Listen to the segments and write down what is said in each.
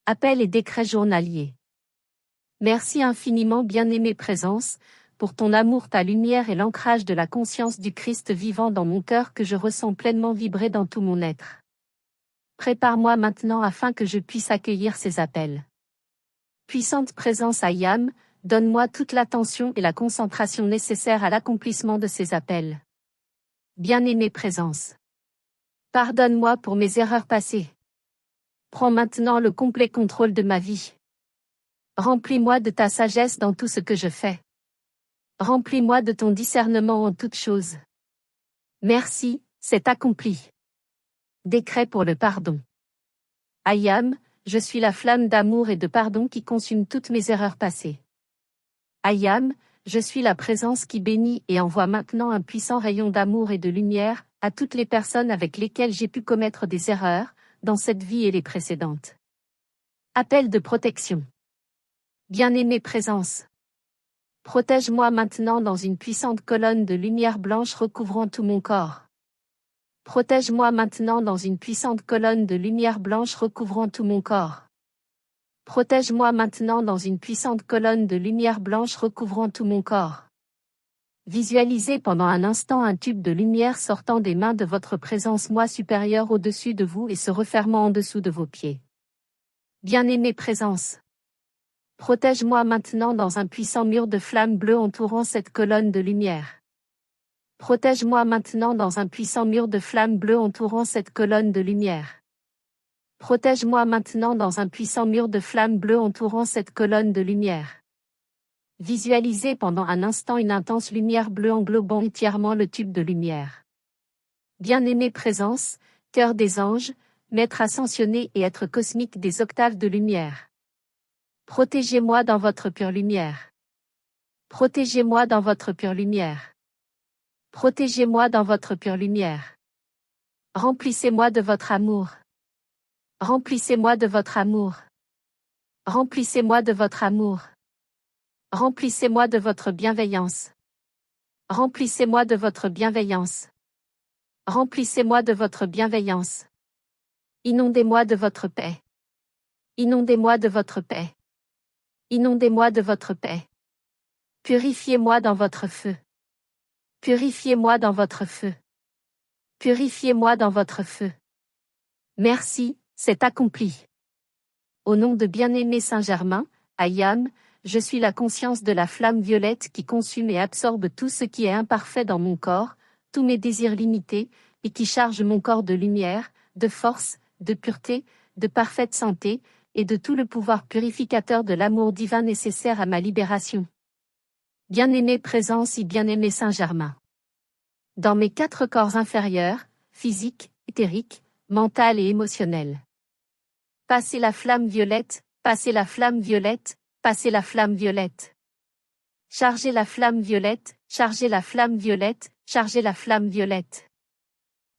Appel et décret journalier. Merci infiniment, bien-aimée présence, pour ton amour, ta lumière et l'ancrage de la conscience du Christ vivant dans mon cœur que je ressens pleinement vibrer dans tout mon être. Prépare-moi maintenant afin que je puisse accueillir ces appels. Puissante présence Ayam, donne-moi toute l'attention et la concentration nécessaires à l'accomplissement de ces appels. Bien-aimée présence. Pardonne-moi pour mes erreurs passées. Prends maintenant le complet contrôle de ma vie. Remplis-moi de ta sagesse dans tout ce que je fais. Remplis-moi de ton discernement en toutes choses. Merci, c'est accompli. Décret pour le pardon. Ayam, je suis la flamme d'amour et de pardon qui consume toutes mes erreurs passées. Ayam, je suis la présence qui bénit et envoie maintenant un puissant rayon d'amour et de lumière à toutes les personnes avec lesquelles j'ai pu commettre des erreurs, dans cette vie et les précédentes. Appel de protection. Bien-aimée présence. Protège-moi maintenant dans une puissante colonne de lumière blanche recouvrant tout mon corps. Protège-moi maintenant dans une puissante colonne de lumière blanche recouvrant tout mon corps. Protège-moi maintenant dans une puissante colonne de lumière blanche recouvrant tout mon corps. Visualisez pendant un instant un tube de lumière sortant des mains de votre présence moi supérieure au-dessus de vous et se refermant en dessous de vos pieds. Bien-aimée présence. Protège-moi maintenant dans un puissant mur de flamme bleue entourant cette colonne de lumière. Protège-moi maintenant dans un puissant mur de flamme bleue entourant cette colonne de lumière. Protège-moi maintenant dans un puissant mur de flamme bleue entourant cette colonne de lumière. Visualisez pendant un instant une intense lumière bleue englobant entièrement le tube de lumière. Bien-aimée présence, cœur des anges, maître ascensionné et être cosmique des octaves de lumière. Protégez-moi dans votre pure lumière. Protégez-moi dans votre pure lumière. Protégez-moi dans votre pure lumière. Remplissez-moi de votre amour. Remplissez-moi de votre amour. Remplissez-moi de votre amour. Remplissez-moi de votre bienveillance. Remplissez-moi de votre bienveillance. Remplissez-moi de votre bienveillance. Inondez-moi de votre paix. Inondez-moi de votre paix. Inondez-moi de votre paix. Purifiez-moi dans votre feu. Purifiez-moi dans votre feu. Purifiez-moi dans votre feu. Merci, c'est accompli. Au nom de bien-aimé Saint-Germain, Ayam, je suis la conscience de la flamme violette qui consume et absorbe tout ce qui est imparfait dans mon corps, tous mes désirs limités, et qui charge mon corps de lumière, de force, de pureté, de parfaite santé, et de tout le pouvoir purificateur de l'amour divin nécessaire à ma libération. Bien-aimée présence et bien-aimé Saint-Germain. Dans mes 4 corps inférieurs, physique, éthérique, mental et émotionnel. Passez la flamme violette, passez la flamme violette, passez la flamme violette. Chargez la flamme violette, chargez la flamme violette, chargez la flamme violette.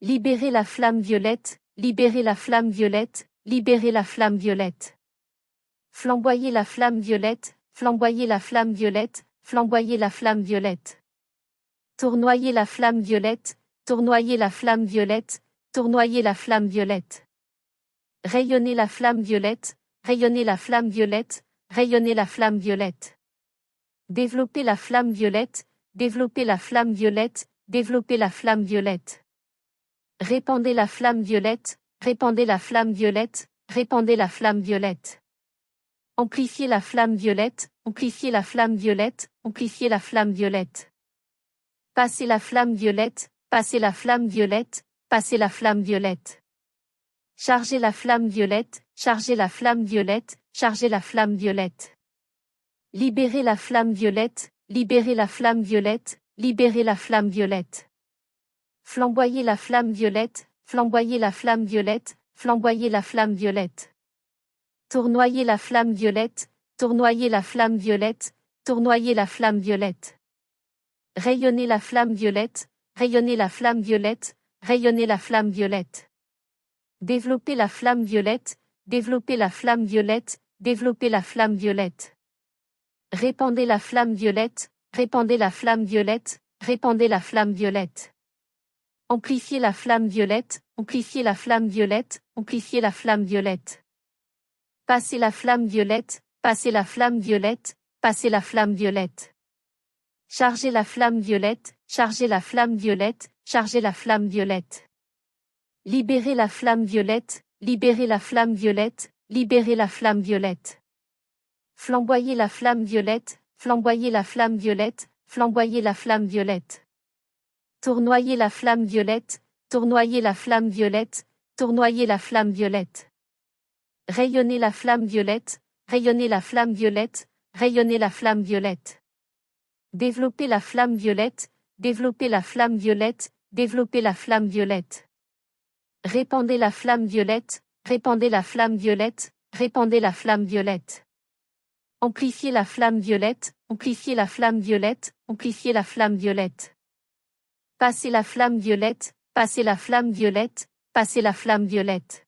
Libérez la flamme violette, libérez la flamme violette, libérez la flamme violette. Flamboyez la flamme violette, flamboyez la flamme violette, flamboyez la flamme violette. Tournoyez la flamme violette, tournoyez la flamme violette, tournoyez la flamme violette. Rayonnez la flamme violette, rayonnez la flamme violette, rayonnez la flamme violette. Développez la flamme violette, développez la flamme violette, développez la flamme violette. Répandez la flamme violette, répandez la flamme violette, répandez la flamme violette. Amplifiez la flamme violette, amplifiez la flamme violette, amplifiez la flamme violette. Passez la flamme violette, passez la flamme violette, passez la flamme violette. Chargez la flamme violette, chargez la flamme violette, chargez la flamme violette. Libérez la flamme violette, libérez la flamme violette, libérez la flamme violette. Flamboyez la flamme violette, flamboyez la flamme violette, flamboyez la flamme violette. Tournoyez la flamme violette, tournoyez la flamme violette, tournoyez la flamme violette. Rayonnez la flamme violette, rayonnez la flamme violette, rayonnez la flamme violette. Développez la flamme violette, développez la flamme violette, développez la flamme violette. Répandez la flamme violette, répandez la flamme violette, répandez la flamme violette. Amplifiez la flamme violette, amplifiez la flamme violette, amplifiez la flamme violette. Passez la flamme violette, passez la flamme violette, passez la flamme violette. Chargez la flamme violette, chargez la flamme violette, chargez la flamme violette. Libérez la flamme violette, libérez la flamme violette, libérez la flamme violette. Flamboyez la flamme violette, flamboyez la flamme violette, flamboyez la flamme violette. Tournoyez la flamme violette, tournoyez la flamme violette, tournoyez la flamme violette. Rayonnez la flamme violette, rayonnez la flamme violette, rayonnez la flamme violette. Développez la flamme violette, développez la flamme violette, développez la flamme violette. Répandez la flamme violette, répandez la flamme violette, répandez la flamme violette. Amplifiez la flamme violette, amplifiez la flamme violette, amplifiez la flamme violette. Passez la flamme violette, passez la flamme violette, passez la flamme violette.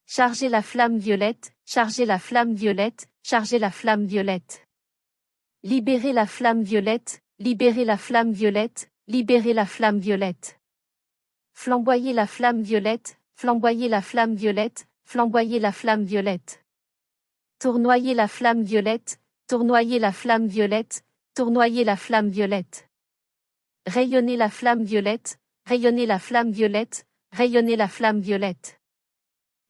Chargez la flamme violette, chargez la flamme violette, chargez la flamme violette. Libérez la flamme violette, libérez la flamme violette, libérez la flamme violette. Flamboyez la flamme violette, flamboyez la flamme violette, flamboyez la flamme violette. Tournoyez la flamme violette, tournoyez la flamme violette, tournoyez la flamme violette. Rayonnez la flamme violette, rayonnez la flamme violette, rayonnez la flamme violette.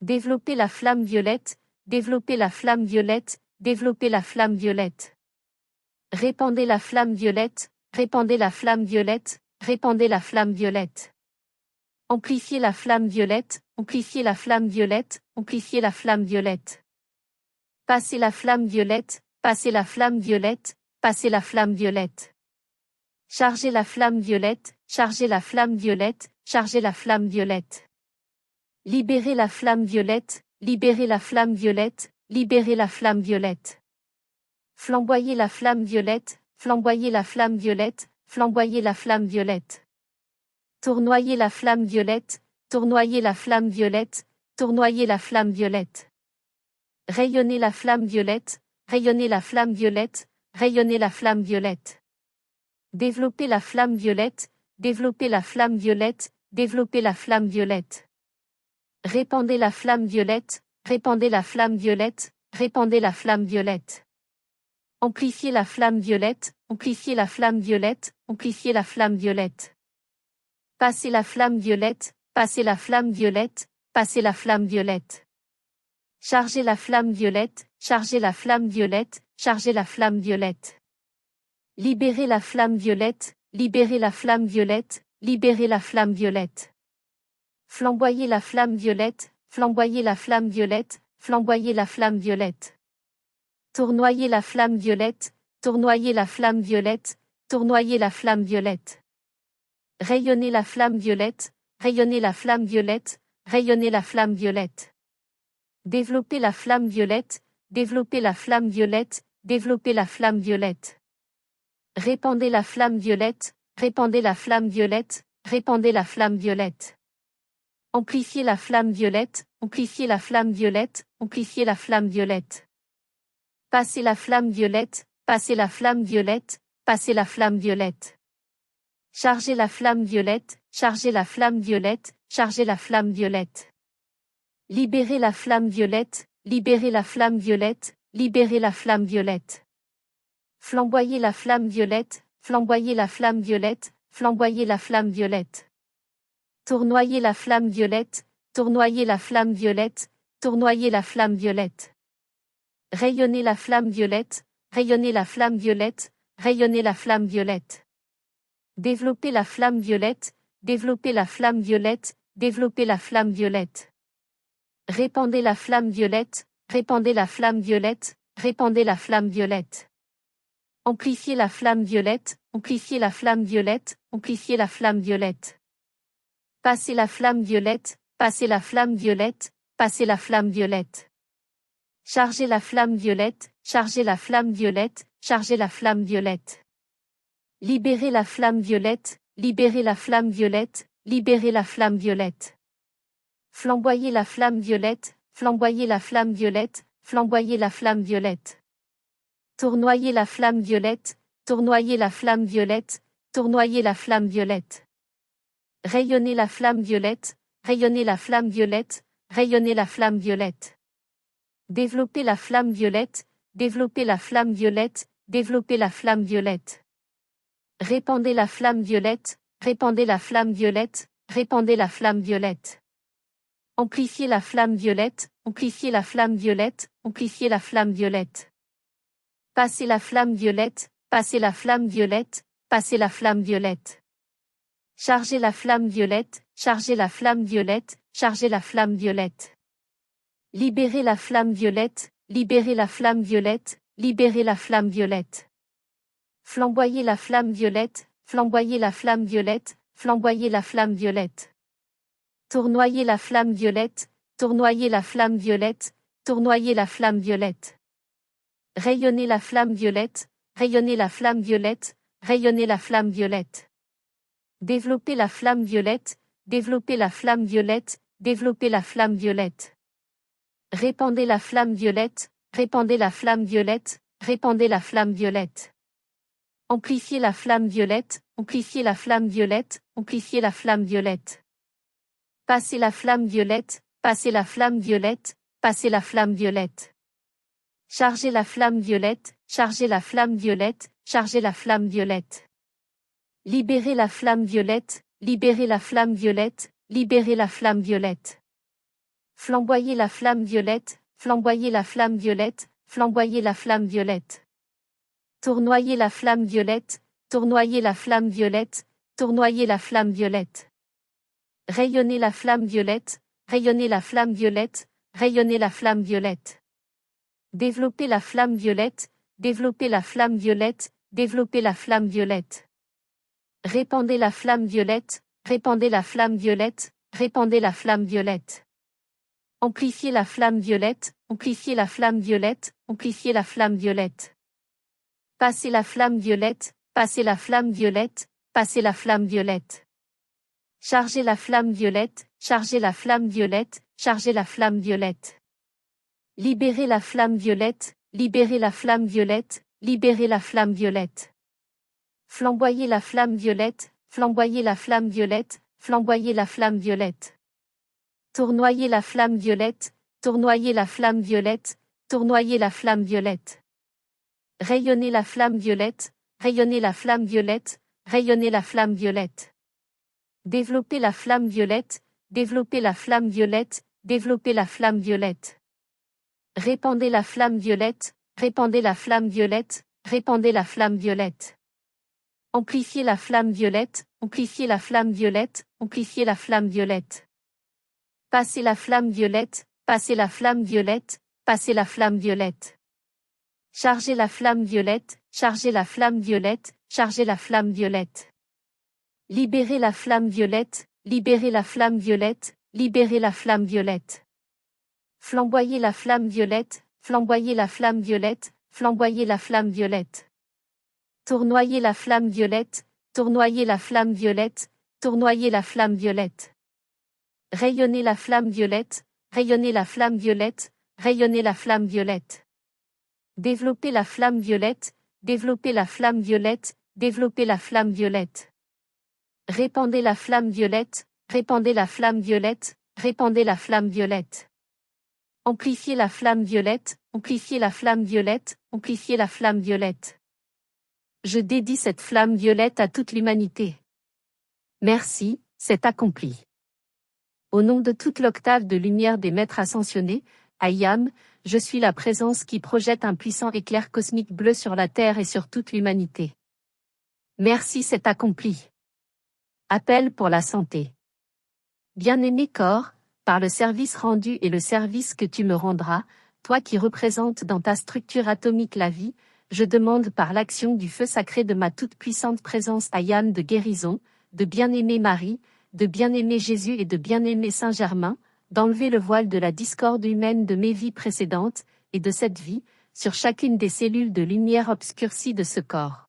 Développez la flamme violette, développez la flamme violette, développez la flamme violette. Répandez la flamme violette, répandez la flamme violette, répandez la flamme violette. Amplifiez la flamme violette, amplifiez la flamme violette, amplifiez la flamme violette. Passez la flamme violette, passez la flamme violette, passez la flamme violette. Chargez la flamme violette, chargez la flamme violette, chargez la flamme violette. Libérez la flamme violette, libérez la flamme violette, libérez la flamme violette. Flamboyez la flamme violette, flamboyez la flamme violette, flamboyez la flamme violette. Tournoyez la flamme violette, tournoyez la flamme violette, tournoyez la flamme violette. Rayonnez la flamme violette, rayonnez la flamme violette, rayonnez la flamme violette. Développez la flamme violette, développez la flamme violette, développez la flamme violette. Répandez la flamme violette, répandez la flamme violette, répandez la flamme violette. Amplifiez la flamme violette, amplifiez la flamme violette, amplifiez la flamme violette. Passez la flamme violette, passez la flamme violette, passez la flamme violette. Chargez la flamme violette, chargez la flamme violette, chargez la flamme violette. Libérez la flamme violette, libérez la flamme violette, libérez la flamme violette. Flamboyez la flamme violette, flamboyez la flamme violette, flamboyez la flamme violette. Tournoyez la flamme violette, tournoyez la flamme violette, tournoyez la flamme violette. Rayonnez la flamme violette, rayonnez la flamme violette, rayonnez la flamme violette. Développez la flamme violette, développez la flamme violette, développez la flamme violette. Répandez la flamme violette, répandez la flamme violette, répandez la flamme violette. Amplifiez la flamme violette, amplifiez la flamme violette, amplifiez la flamme violette. Passez la flamme violette, passez la flamme violette, passez la flamme violette. Chargez la flamme violette, chargez la flamme violette, chargez la flamme violette. Libérez la flamme violette, libérez la flamme violette, libérez la flamme violette. Flamboyez la flamme violette, flamboyez la flamme violette, flamboyez la flamme violette. Tournoyez la flamme violette, tournoyez la flamme violette, tournoyez la flamme violette. Rayonnez la flamme violette, rayonnez la flamme violette, rayonnez la flamme violette. Développez la flamme violette, développez la flamme violette, développez la flamme violette. Répandez la flamme violette, répandez la flamme violette, répandez la flamme violette. Amplifiez la flamme violette, amplifiez la flamme violette, amplifiez la flamme violette. Passez la flamme violette, passez la flamme violette, passez la flamme violette. Chargez la flamme violette, chargez la flamme violette, chargez la flamme violette. Libérez la flamme violette, libérez la flamme violette, libérez la flamme violette. Flamboyez la flamme violette, flamboyez la flamme violette, flamboyez la flamme violette. Tournoyez la flamme violette, tournoyez la flamme violette, tournoyez la flamme violette. Rayonnez la flamme violette, rayonnez la flamme violette, rayonnez la flamme violette. Développer la flamme violette, développer la flamme violette, développer la flamme violette. Répandez la flamme violette, répandez la flamme violette, répandez la flamme violette. Amplifiez la flamme violette, amplifiez la flamme violette, amplifiez la flamme violette. Passez la flamme violette, passez la flamme violette, passez la flamme violette. Chargez la flamme violette, chargez la flamme violette, chargez la flamme violette. Libérez la flamme violette, libérez la flamme violette, libérez la flamme violette. Flamboyez la flamme violette, flamboyez la flamme violette, flamboyez la flamme violette. Tournoyez la flamme violette, tournoyez la flamme violette, tournoyez la flamme violette. Rayonnez la flamme violette, rayonnez la flamme violette, rayonnez la flamme violette. Développez la flamme violette, développez la flamme violette, développez la flamme violette. Répandez la flamme violette, répandez la flamme violette, répandez la flamme violette. Amplifiez la flamme violette, amplifiez la flamme violette, amplifiez la flamme violette. Passez la flamme violette, passez la flamme violette, passez la flamme violette. Chargez la flamme violette, chargez la flamme violette, chargez la flamme violette. Libérez la flamme violette, libérez la flamme violette, libérez la flamme violette. Flamboyez la flamme violette, flamboyez la flamme violette, flamboyez la flamme violette. Tournoyez la flamme violette, tournoyez la flamme violette, tournoyez la flamme violette. Rayonnez la flamme violette, rayonnez la flamme violette, rayonnez la flamme violette. Développez la flamme violette, développez la flamme violette, développez la flamme violette. Répandez la flamme violette, répandez la flamme violette, répandez la flamme violette. Amplifiez la flamme violette, amplifiez la flamme violette, amplifiez la flamme violette. Passez la flamme violette, passez la flamme violette, passez la flamme violette. Chargez la flamme violette, chargez la flamme violette, chargez la flamme violette. Libérez la flamme violette, libérez la flamme violette, libérez la flamme violette. Flamboyez la flamme violette, flamboyez la flamme violette, flamboyez la flamme violette. Tournoyez la flamme violette, tournoyez la flamme violette, tournoyez la flamme violette. Rayonnez la flamme violette, rayonnez la flamme violette, rayonnez la flamme violette. Développez la flamme violette, développez la flamme violette, développez la flamme violette. Répandez la flamme violette, répandez la flamme violette, répandez la flamme violette. Amplifiez la flamme violette, amplifiez la flamme violette, amplifiez la flamme violette. Passez la flamme violette, passez la flamme violette, passez la flamme violette. Chargez la flamme violette, chargez la flamme violette, chargez la flamme violette. Libérez la flamme violette, libérez la flamme violette, libérez la flamme violette. Flamboyez la flamme violette, flamboyez la flamme violette, flamboyez la flamme violette. Tournoyez la flamme violette, tournoyez la flamme violette, tournoyez la flamme violette. Rayonnez la flamme violette, rayonnez la flamme violette, rayonnez la flamme violette. Développez la flamme violette, développez la flamme violette, développez la flamme violette. Répandez la flamme violette, répandez la flamme violette, répandez la flamme violette. Amplifiez la flamme violette, amplifiez la flamme violette, amplifiez la flamme violette. Je dédie cette flamme violette à toute l'humanité. Merci, c'est accompli. Au nom de toute l'octave de lumière des maîtres ascensionnés, Ayam, je suis la présence qui projette un puissant éclair cosmique bleu sur la Terre et sur toute l'humanité. Merci, c'est accompli. Appel pour la santé. Bien-aimé corps, par le service rendu et le service que tu me rendras, toi qui représentes dans ta structure atomique la vie, je demande par l'action du feu sacré de ma toute-puissante présence Ayam de guérison, de bien-aimé Marie, de bien-aimé Jésus et de bien-aimé Saint-Germain, d'enlever le voile de la discorde humaine de mes vies précédentes, et de cette vie, sur chacune des cellules de lumière obscurcie de ce corps.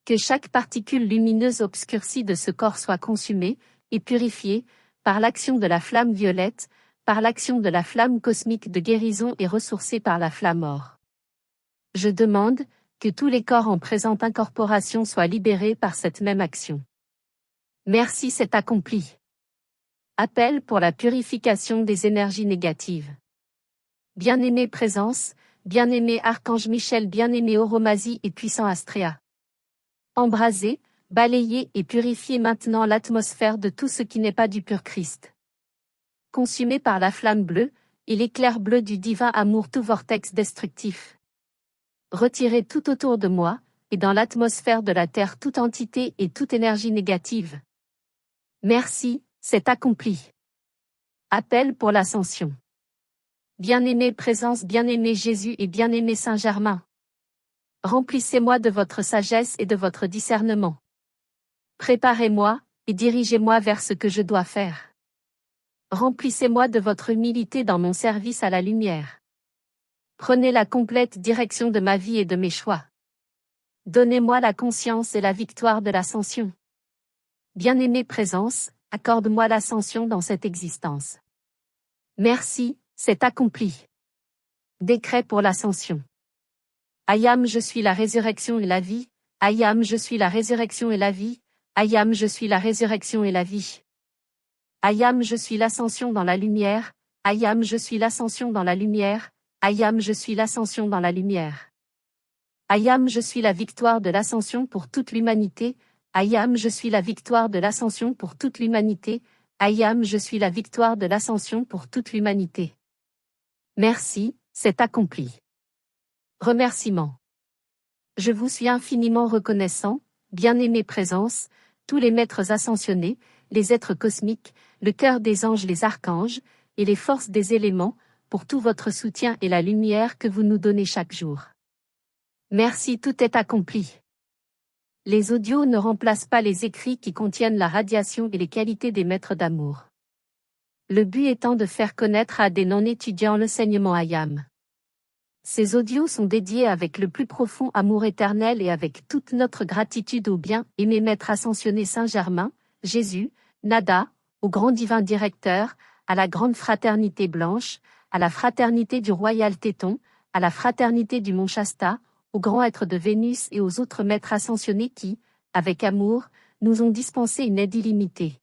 Que chaque particule lumineuse obscurcie de ce corps soit consumée, et purifiée, par l'action de la flamme violette, par l'action de la flamme cosmique de guérison et ressourcée par la flamme or. Je demande que tous les corps en présente incorporation soient libérés par cette même action. Merci, c'est accompli. Appel pour la purification des énergies négatives. bien-aimé Présence, bien-aimé Archange Michel, bien-aimé Oromasie et puissant Astréa. Embrasez, balayez et purifiez maintenant l'atmosphère de tout ce qui n'est pas du pur Christ. Consumé par la flamme bleue, et l'éclair bleu du divin amour tout vortex destructif. Retirez tout autour de moi, et dans l'atmosphère de la terre toute entité et toute énergie négative. Merci, c'est accompli. Appel pour l'ascension. Bien-aimé Présence, bien-aimé Jésus et bien-aimé Saint-Germain. Remplissez-moi de votre sagesse et de votre discernement. Préparez-moi, et dirigez-moi vers ce que je dois faire. Remplissez-moi de votre humilité dans mon service à la lumière. Prenez la complète direction de ma vie et de mes choix. Donnez-moi la conscience et la victoire de l'ascension. Bien-aimée Présence, accorde-moi l'ascension dans cette existence. Merci, c'est accompli. Décret pour l'ascension. Ayam, je suis la résurrection et la vie. Ayam, je suis la résurrection et la vie. Ayam, je suis la résurrection et la vie. Ayam, je suis l'ascension dans la lumière. Ayam, je suis l'ascension dans la lumière. Ayam, je suis l'ascension dans la lumière. Ayam, je suis la victoire de l'ascension pour toute l'humanité. Ayam, je suis la victoire de l'ascension pour toute l'humanité. Ayam, je suis la victoire de l'ascension pour toute l'humanité. Merci, c'est accompli. Remerciements. Je vous suis infiniment reconnaissant, bien-aimée Présence, tous les maîtres ascensionnés, les êtres cosmiques, le cœur des anges, les archanges, et les forces des éléments, pour tout votre soutien et la lumière que vous nous donnez chaque jour. Merci, tout est accompli. Les audios ne remplacent pas les écrits qui contiennent la radiation et les qualités des maîtres d'amour. Le but étant de faire connaître à des non-étudiants l'enseignement Ayam. Ces audios sont dédiés avec le plus profond amour éternel et avec toute notre gratitude au bien-aimé Maître ascensionné Saint-Germain, Jésus, Nada, au grand divin directeur, à la grande fraternité blanche, à la fraternité du royal Téton, à la fraternité du Mont Shasta, au grand être de Vénus et aux autres maîtres ascensionnés qui, avec amour, nous ont dispensé une aide illimitée.